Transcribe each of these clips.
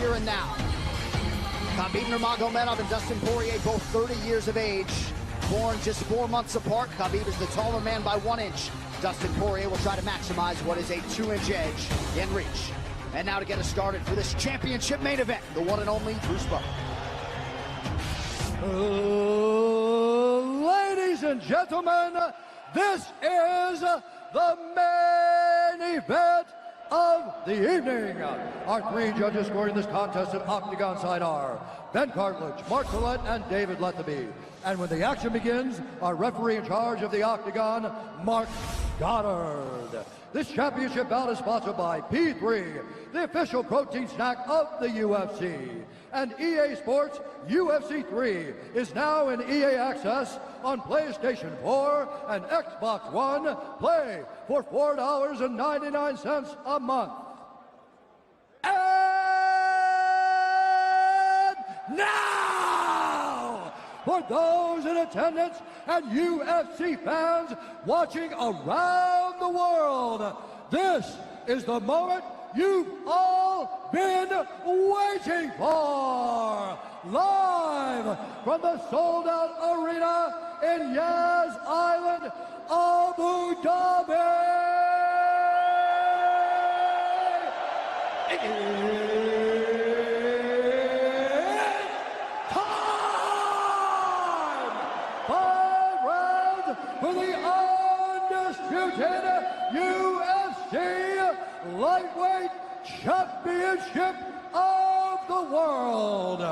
here and now. Khabib Nurmagomedov and Dastin Porье, both 30 years of age, born just 4 months apart. Khabib is the taller man by 1 inch. Dastin Porье will try to maximize what is a 2-inch edge in reach. And now to get us started for this championship main event, the one and only Bruce Buffer. Ladies and gentlemen, this is the main event of the evening. Our 3 judges scoring this contest at octagon side are Ben Cartledge, Mark Collette, and David Lethaby. And when the action begins, our referee in charge of the octagon, Mark Goddard. This championship bout is sponsored by P3, the official protein snack of the UFC. And EA Sports UFC 3 is now in EA Access on PlayStation 4 and Xbox One. Play for $4.99 a month. And now, for those in attendance and UFC fans watching around the world, this is the moment you've all been waiting for. Live from the sold-out arena in Yas Island, Abu Dhabi. It's time! 5 rounds for the undisputed UFC Lightweight Championship of the world.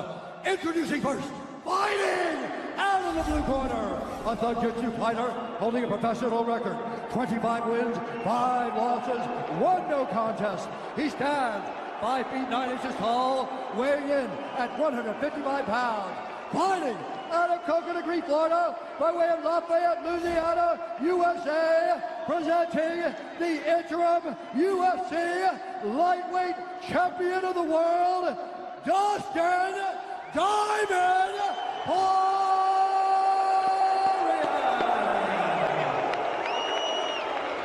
Introducing first, fighting out of the blue corner, a Thug-Jitsu fighter holding a professional record, 25 wins, 5 losses, 1 no contest. He stands 5 feet 9 inches tall, weighing in at 155 pounds. Fighting out of Coconut Green, Florida, by way of Lafayette, Louisiana, USA, presenting the interim UFC Lightweight Champion of the World, Dastin Diamond Porьe.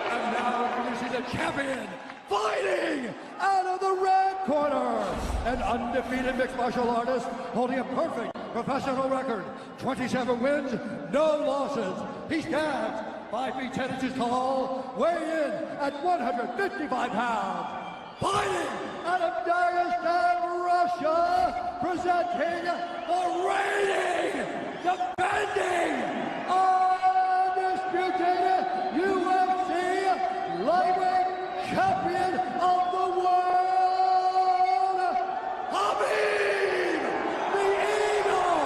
And now introducing the champion, fighting out of the red corner, an undefeated mixed martial artist holding a perfect professional record, 27 wins, no losses. He stands 5 feet 10 inches tall, weighing in at 155 pounds. Fighting out of Dastin, Russia, presenting the reigning, defending, undisputed UFC Lightweight Champion of the world, Khabib, the Eagle,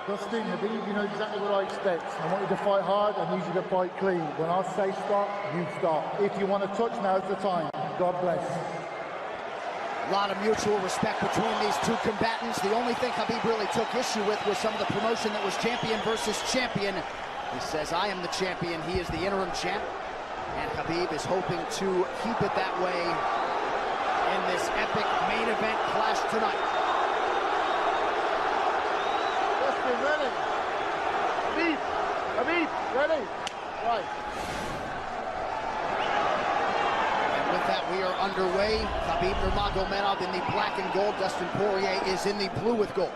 Dastin, Khabib, you know exactly what I expect. I want you to fight hard, I need you to fight clean. When I say stop, you stop. If you want to touch, now's the time. God bless. A lot of mutual respect between these two combatants. The only thing Khabib really took issue with was some of the promotion that was champion versus champion. He says, I am the champion, he is the interim champ. And Khabib is hoping to keep it that way in this epic main event clash tonight. Dastin, ready? Khabib, ready? Right. With that, we are underway. Khabib Nurmagomedov in the black and gold. Dastin Porьe is in the blue with gold.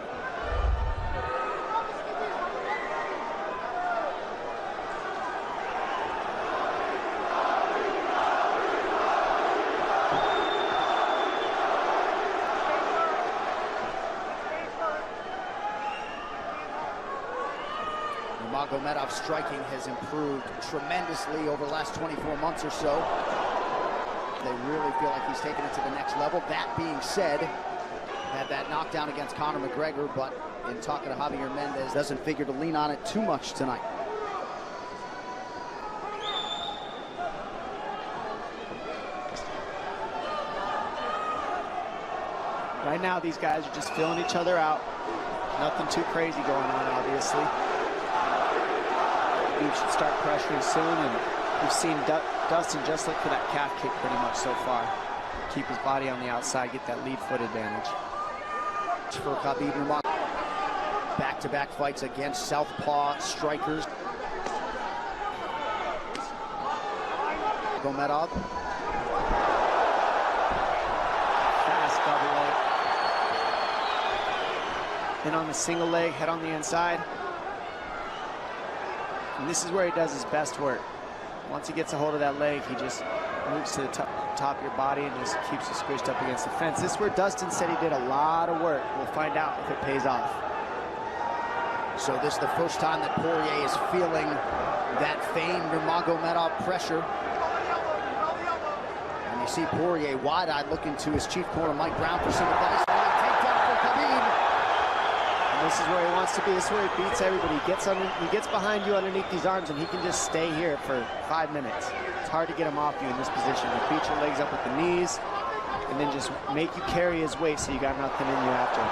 Nurmagomedov's striking has improved tremendously over the last 24 months or so. They really feel like he's taken it to the next level. That being said, had that knockdown against Conor McGregor, but in talking to Javier Mendez, doesn't figure to lean on it too much tonight. Right now, these guys are just filling each other out. Nothing too crazy going on, obviously. We should start pressuring soon, and we've seen Dastin just look for that calf kick pretty much so far. Keep his body on the outside, get that lead foot advantage. For Khabib Nurmagomedov. Back back-to-back fights against southpaw strikers. Nurmagomedov. Fast double leg. Then on the single leg, head on the inside. And this is where he does his best work. Once he gets a hold of that leg, he just moves to the top of your body and just keeps you squished up against the fence. This is where Dastin said he did a lot of work. We'll find out if it pays off. So this is the first time that Porье is feeling that famed Nurmagomedov pressure. And you see Porьe wide-eyed looking to his chief corner, Mike Brown, for some advice. Takedown for Khabib. This is where he wants to be. This is where he beats everybody. He gets behind you underneath these arms, and he can just stay here for 5 minutes. It's hard to get him off you in this position. You beat your legs up with the knees, and then just make you carry his weight so you got nothing in you after.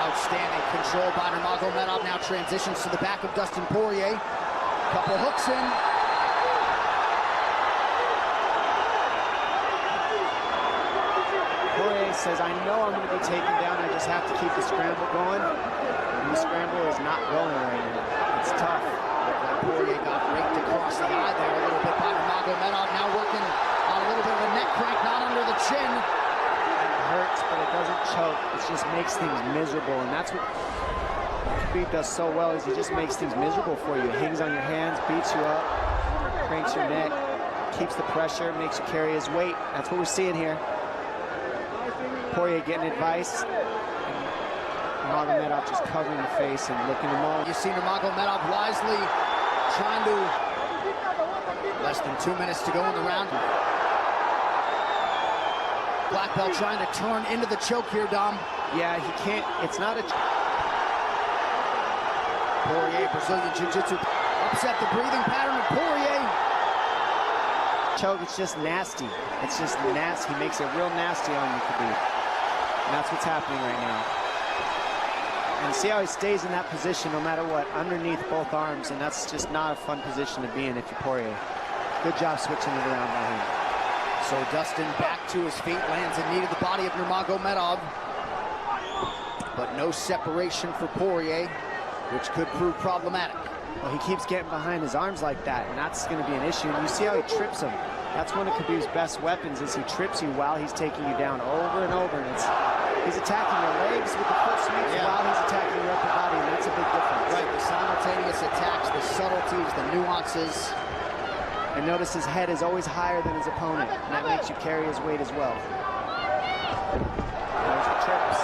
Outstanding control by Nurmagomedov. Now transitions to the back of Dastin Porьe. Couple hooks in. Says, I know I'm going to be taken down, I just have to keep the scramble going. And the scramble is not going right now. It's tough. Porьe got raked across the eye there a little bit by Nurmagomedov. Now working on a little bit of a neck crank, not under the chin. It hurts, but it doesn't choke. It just makes things miserable, and that's what Khabib does so well, is he just makes things miserable for you. Hangs on your hands, beats you up, cranks your neck, keeps the pressure, makes you carry his weight. That's what we're seeing here. Porьe getting advice, and Nurmagomedov just covering the face and looking them all. You see Nurmagomedov wisely trying to, less than 2 minutes to go in the round. Black belt trying to turn into the choke here, Dom. Yeah, he can't, it's not a... Porьe, Brazilian Jiu-Jitsu, upset the breathing pattern of Porьe. Choke, it's just nasty. It's just nasty. He makes it real nasty on you, Khabib. And that's what's happening right now. And see how he stays in that position no matter what, underneath both arms, and that's just not a fun position to be in if you're Porьe. Good job switching it around by him. So Dastin back to his feet, lands in knee to the body of Nurmagomedov. But no separation for Porьe, which could prove problematic. Well, he keeps getting behind his arms like that, and that's going to be an issue. And you see how he trips him. That's one of Khabib's best weapons, is he trips you while he's taking you down over and over. And he's attacking your legs with the foot sweeps while he's attacking your upper body, and that's a big difference. Right, the simultaneous attacks, the subtleties, the nuances. And notice his head is always higher than his opponent, and that makes you carry his weight as well. There's the trips.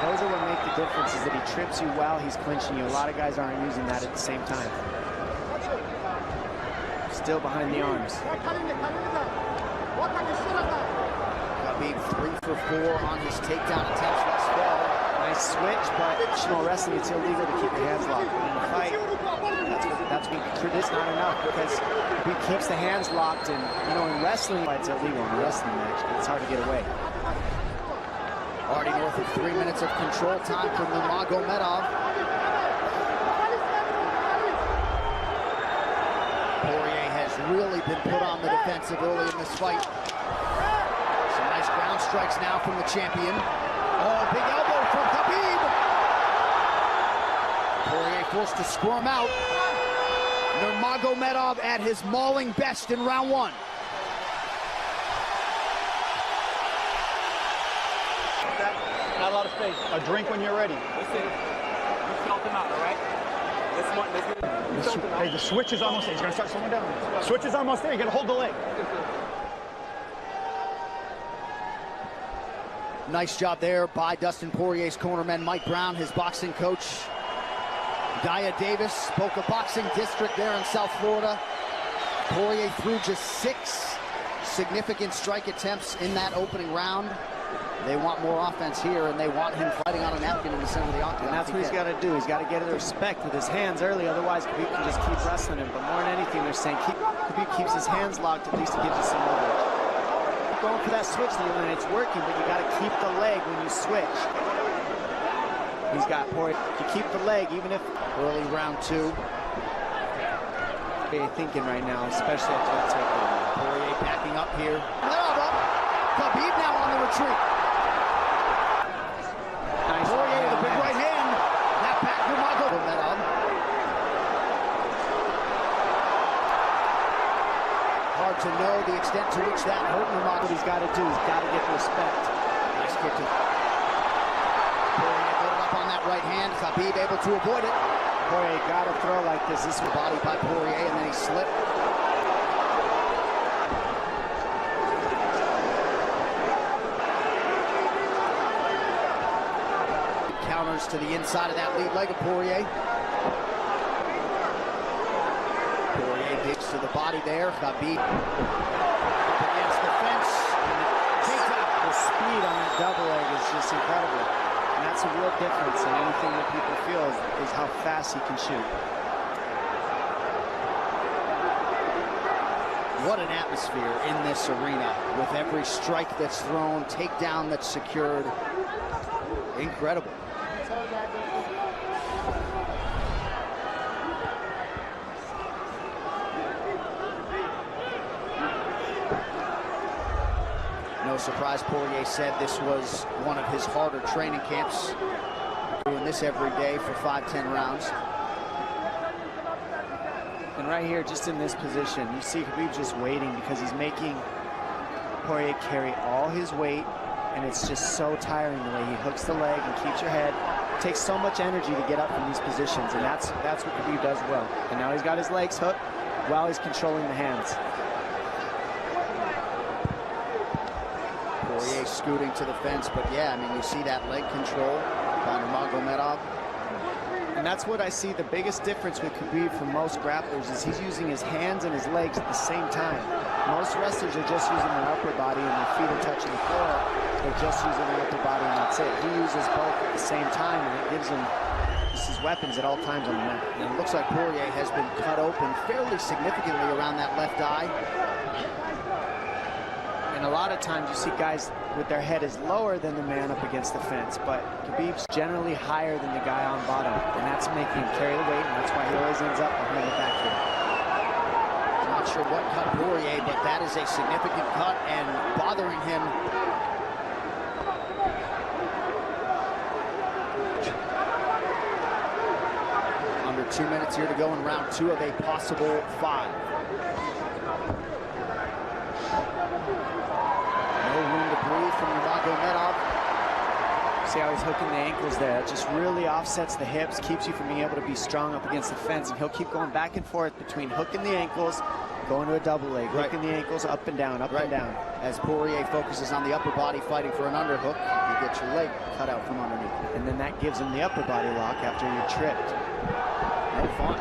Those are what make the difference, is that he trips you while he's clinching you. A lot of guys aren't using that at the same time. Still behind the arms. Khabib 3 for 4 on his takedown attempts thus far. Nice switch, but traditional wrestling, it's illegal to keep your hands locked. In a fight, that's not enough, because he keeps the hands locked, and in wrestling, it's illegal in a wrestling match. It's hard to get away. Already north of 3 minutes of control time for Nurmagomedov. Porьe has really been put on the defensive early in this fight. Some nice ground strikes now from the champion. Oh, big elbow from Khabib. Porьe forced to squirm out. Nurmagomedov at his mauling best in round 1. Not a lot of space. A drink when you're ready. Listen, you felt him out, all right? Hey, the switch is almost there. He's going to start slowing down. Switch is almost there. You got to hold the leg. Nice job there by Dastin Porye's cornerman, Mike Brown, his boxing coach. Dia Davis, Boca Boxing District there in South Florida. Porьe threw just 6 significant strike attempts in that opening round. They want more offense here, and they want him fighting on a napkin in the center of the octagon. And that's what he's got to do. He's got to get the respect with his hands early, otherwise Khabib can just keep wrestling him. But more than anything, they're saying Khabib keeps his hands locked, at least it gives you some leverage. Keep going for that switch, and it's working, but you got to keep the leg when you switch. He's got Porьe. You keep the leg, even if early round 2. They're thinking right now, especially after that takedown. Porьe backing up here. Khabib now on the retreat. got to do. He's got to get the respect. Nice kick to Porье, loaded up on that right hand. Khabib able to avoid it. Porьye got to throw like this. This was Body by Porьye, and then he slipped. Counters to the inside of that lead leg of Porьye. Porьye digs to the body there. Khabib up against the fence. The speed on that double leg is just incredible. And that's a real difference in anything that people feel is how fast he can shoot. What an atmosphere in this arena with every strike that's thrown, takedown that's secured. Incredible. No surprise, Porьye said this was one of his harder training camps. Doing this every day for 5-10 rounds. And right here, just in this position, you see Khabib just waiting because he's making Porьye carry all his weight, and it's just so tiring the way he hooks the leg and keeps your head. It takes so much energy to get up from these positions, and that's what Khabib does well. And now he's got his legs hooked while he's controlling the hands. Porьye scooting to the fence, but yeah, I mean, you see that leg control by Nurmagomedov. And that's what I see the biggest difference with Khabib from most grapplers is he's using his hands and his legs at the same time. Most wrestlers are just using their upper body and their feet are touching the floor. They're just using their upper body and that's it. He uses both at the same time and it gives him his weapons at all times on the mat. And it looks like Porьye has been cut open fairly significantly around that left eye. And a lot of times you see guys with their head is lower than the man up against the fence, but Khabib's generally higher than the guy on bottom, and that's making him carry the weight, and that's why he always ends up behind the back here. Not sure what cut Porьye, but that is a significant cut and bothering him. Under 2 minutes here to go in round 2 of a possible 5. No room to breathe from Nurmagomedov. See how he's hooking the ankles there. It just really offsets the hips, keeps you from being able to be strong up against the fence, and he'll keep going back and forth between hooking the ankles, going to a double leg, hooking the ankles up and down, up and down. As Porьye focuses on the upper body fighting for an underhook, you get your leg cut out from underneath. And then that gives him the upper body lock after you're tripped. No fun.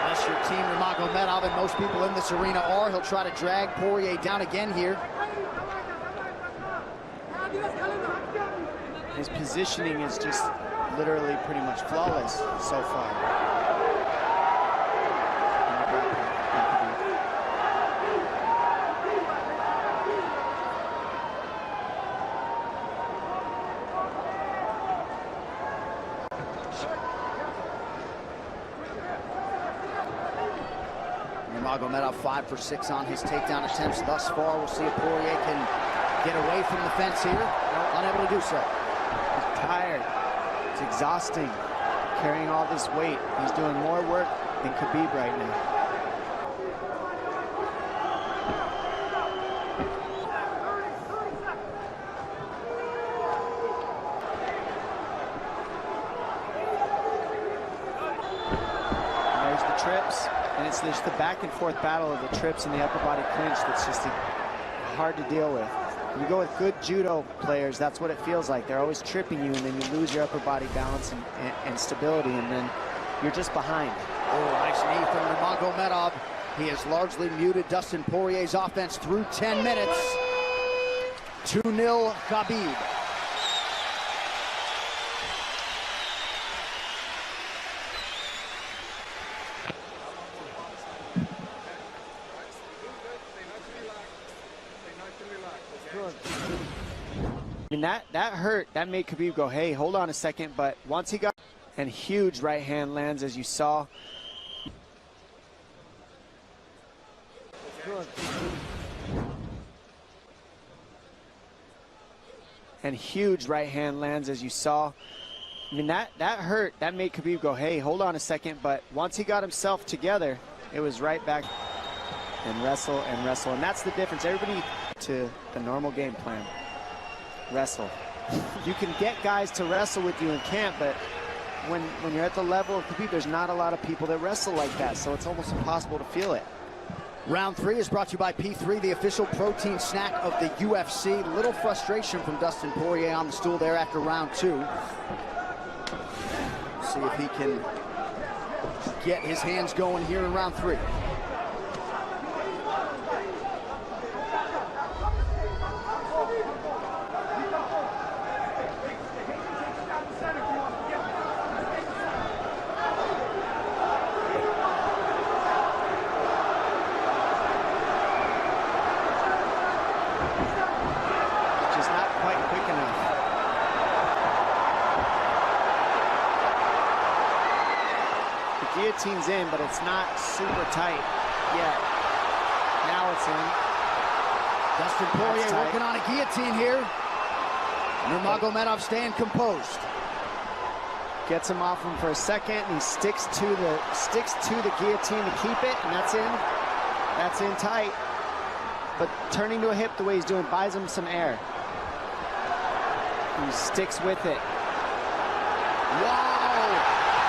Unless you're Team Nurmagomedov, and most people in this arena are, he'll try to drag Porьye down again here. His positioning is just literally pretty much flawless so far. Nurmagomedov 5 for 6 on his takedown attempts thus far. We'll see if Porьye can get away from the fence here. Unable to do so. He's tired. It's exhausting. Carrying all this weight. He's doing more work than Khabib right now. And there's the trips. And it's just the back and forth battle of the trips and the upper body clinch that's just hard to deal with. When you go with good judo players, that's what it feels like. They're always tripping you, and then you lose your upper body balance and stability, and then you're just behind. Oh, nice knee from Nurmagomedov. He has largely muted Dustin Poirier's offense through 10 minutes. 2-0 Khabib. I mean, that hurt. That made Khabib go, hey, hold on a second. But once he got, and huge right hand lands, as you saw. And huge right hand lands, as you saw. I mean, that hurt. That made Khabib go, hey, hold on a second. But once he got himself together, it was right back. and wrestle and wrestle. And that's the difference. Everybody to the normal game plan. Wrestle. You can get guys to wrestle with you in camp, but when you're at the level of Khabib, there's not a lot of people that wrestle like that, so it's almost impossible to feel it. Round 3 is brought to you by P3, the official protein snack of the UFC. Little frustration from Dastin Porье on the stool there after round 2. See if he can get his hands going here in round 3. Guillotine's in, but it's not super tight yet. Now it's in. Dastin Porьe working on a guillotine here. Nurmagomedov staying composed. Gets him off him for a second, and he sticks to the guillotine to keep it, and that's in. That's in tight. But turning to a hip the way he's doing buys him some air. He sticks with it. Wow!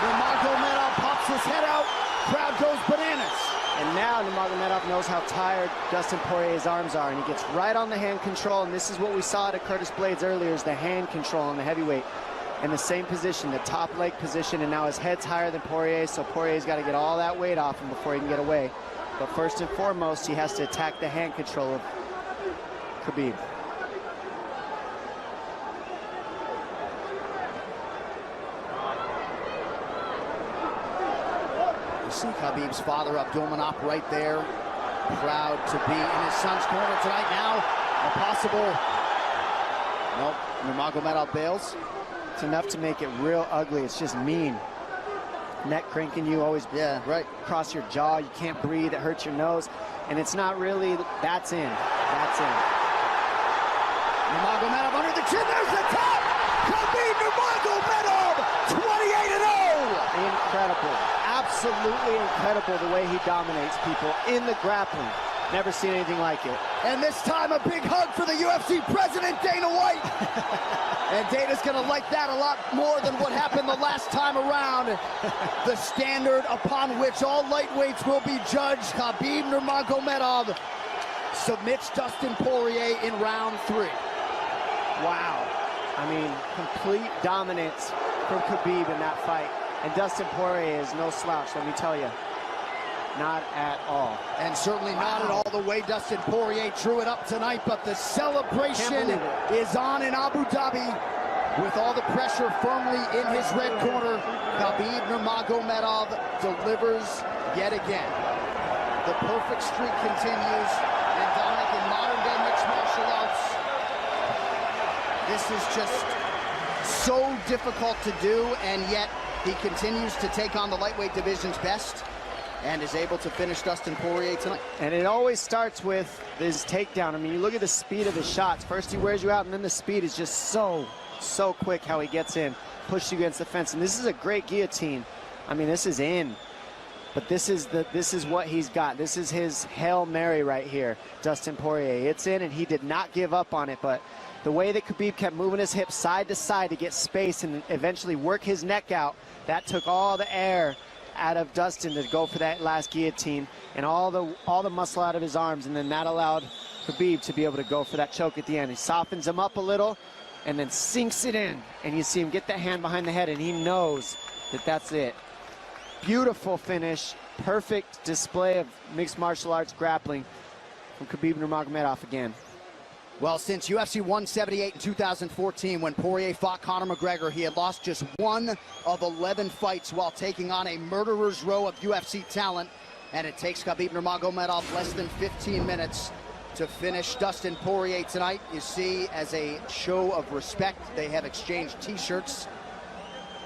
Nurmagomedov pops his head out, crowd goes bananas. And now Nurmagomedov knows how tired Dastin Porye's arms are, and he gets right on the hand control, and this is what we saw at Curtis Blades earlier, is the hand control on the heavyweight. In the same position, the top leg position, and now his head's higher than Porьe, so Poirier's got to get all that weight off him before he can get away. But first and foremost, he has to attack the hand control of Khabib. See Khabib's father, Abdulmanap, right there. Proud to be in his son's corner tonight. Now, a possible... Nope, Nurmagomedov bails. It's enough to make it real ugly. It's just mean. Neck cranking you, always across your jaw. You can't breathe, it hurts your nose. And it's not really... That's in. That's in. Nurmagomedov under the chin. There's the top! Khabib Nurmagomedov, 28-0! Incredible. Absolutely incredible the way he dominates people in the grappling. Never seen anything like it. And this time a big hug for the UFC president, Dana White. And Dana's gonna like that a lot more than what happened the last time around. The standard upon which all lightweights will be judged. Khabib Nurmagomedov submits Dastin Porье in round 3. Wow. I mean, complete dominance from Khabib in that fight. And Dastin Porьe is no slouch, let me tell you. Not at all. And certainly not at all the way Dastin Porьe drew it up tonight, but the celebration is on in Abu Dhabi with all the pressure firmly in his red corner. Khabib Nurmagomedov delivers yet again. The perfect streak continues, and Dominic, in modern-day mixed martial arts, this is just so difficult to do, and yet he continues to take on the lightweight division's best and is able to finish Dastin Porьe tonight. And it always starts with his takedown. I mean, you look at the speed of his shots. First he wears you out, and then the speed is just so quick how he gets in, pushes you against the fence. And this is a great guillotine. I mean, this is in. But this is what he's got. This is his Hail Mary right here, Dastin Porьe. It's in, and he did not give up on it, but the way that Khabib kept moving his hips side to side to get space and eventually work his neck out, that took all the air out of Dastin to go for that last guillotine, and all the muscle out of his arms, and then that allowed Khabib to be able to go for that choke at the end. He softens him up a little and then sinks it in, and you see him get that hand behind the head, and he knows that that's it. Beautiful finish, perfect display of mixed martial arts grappling from Khabib Nurmagomedov again. Well, since UFC 178 in 2014, when Porьe fought Conor McGregor, he had lost just 1 of 11 fights while taking on a murderer's row of UFC talent. And it takes Khabib Nurmagomedov less than 15 minutes to finish Dastin Porьe tonight. You see, as a show of respect, they have exchanged T-shirts.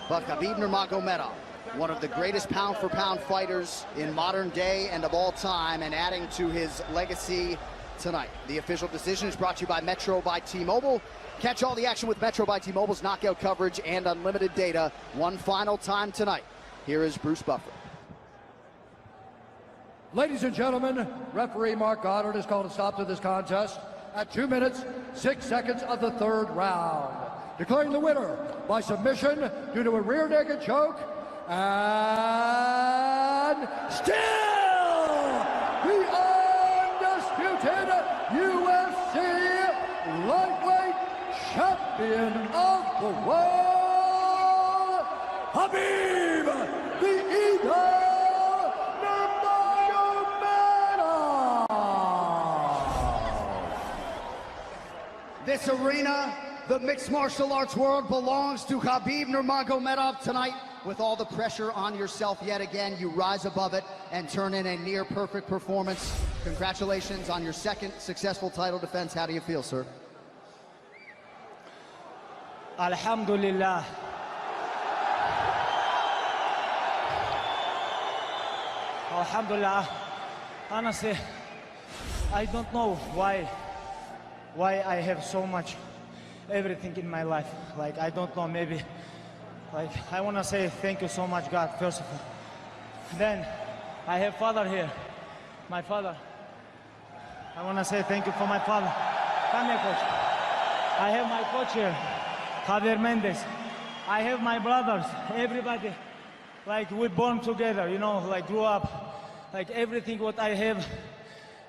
But Khabib Nurmagomedov, one of the greatest pound-for-pound fighters in modern day and of all time, and adding to his legacy tonight. The official decision is brought to you by Metro by T-Mobile. Catch all the action with Metro by T-Mobile's knockout coverage and unlimited data one final time tonight. Here is Bruce Buffer. Ladies and gentlemen, referee Mark Goddard has called a stop to this contest at 2 minutes, 6 seconds of the third round, declaring the winner by submission due to a rear naked choke, and still the undisputed UFC lightweight champion of the world, Khabib, the Eagle Nurmagomedov. This arena, the mixed martial arts world, belongs to Khabib Nurmagomedov tonight. With all the pressure on yourself yet again, you rise above it and turn in a near perfect performance. Congratulations on your second successful title defense. How do you feel, sir? Alhamdulillah. Alhamdulillah. Honestly, I don't know why I have so much everything in my life. Like, I don't know, maybe. Like, I want to say thank you so much, God, first of all. Then, I have father here, my father. I want to say thank you for my father. Come here, coach. I have my coach here, Javier Mendez. I have my brothers, everybody. Like, we born together, you know, like, grew up. Like, everything what I have,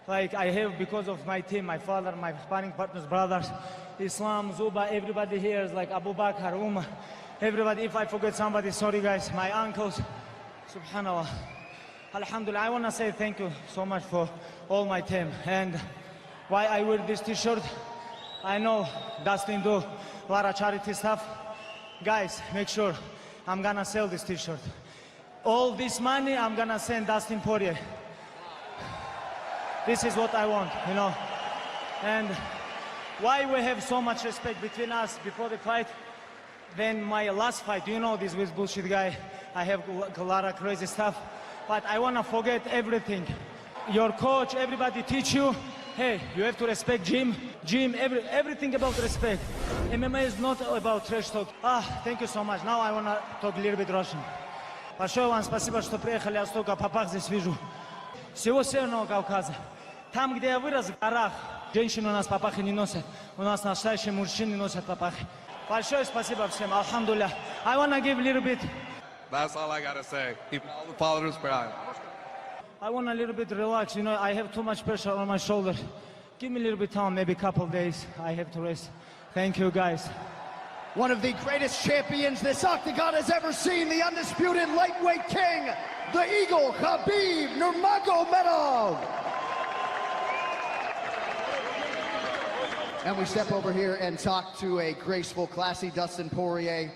like, I have because of my team, my father, my sparring partners, brothers, Islam, Zuba, everybody here is like Abu Bakr, Umar. Everybody, if I forget somebody, sorry guys, my uncles, subhanallah. Alhamdulillah, I want to say thank you so much for all my team. And why I wear this t-shirt, I know Dastin do a lot of charity stuff. Guys, make sure I'm gonna sell this t-shirt. All this money, I'm gonna send Dastin Porье. This is what I want, you know. And why we have so much respect between us before the fight. Then my last fight, you know, this with bullshit guy, I have a lot of crazy stuff, but I want to forget everything. Your coach, everybody teach you, hey, you have to respect gym, everything about respect. MMA is not about trash talk. Thank you so much. Now I want to talk a little bit Russian. Большое вам спасибо, что приехали, я столько попах здесь вижу. Всего Северного Кавказа. Там, где я вырос, в горах, женщины у нас папахи не носят. У нас настоящие мужчины носят папахи. Большое спасибо всем, alhamdulillah. I want to give a little bit. That's all I gotta say. Keep all the followers proud. I want a little bit relax, you know, I have too much pressure on my shoulder. Give me a little bit time, maybe a couple days. I have to rest. Thank you, guys. One of the greatest champions this octagon has ever seen, the undisputed lightweight king, the Eagle, Khabib Nurmagomedov. And we step over here and talk to a graceful, classy Dastin Porье.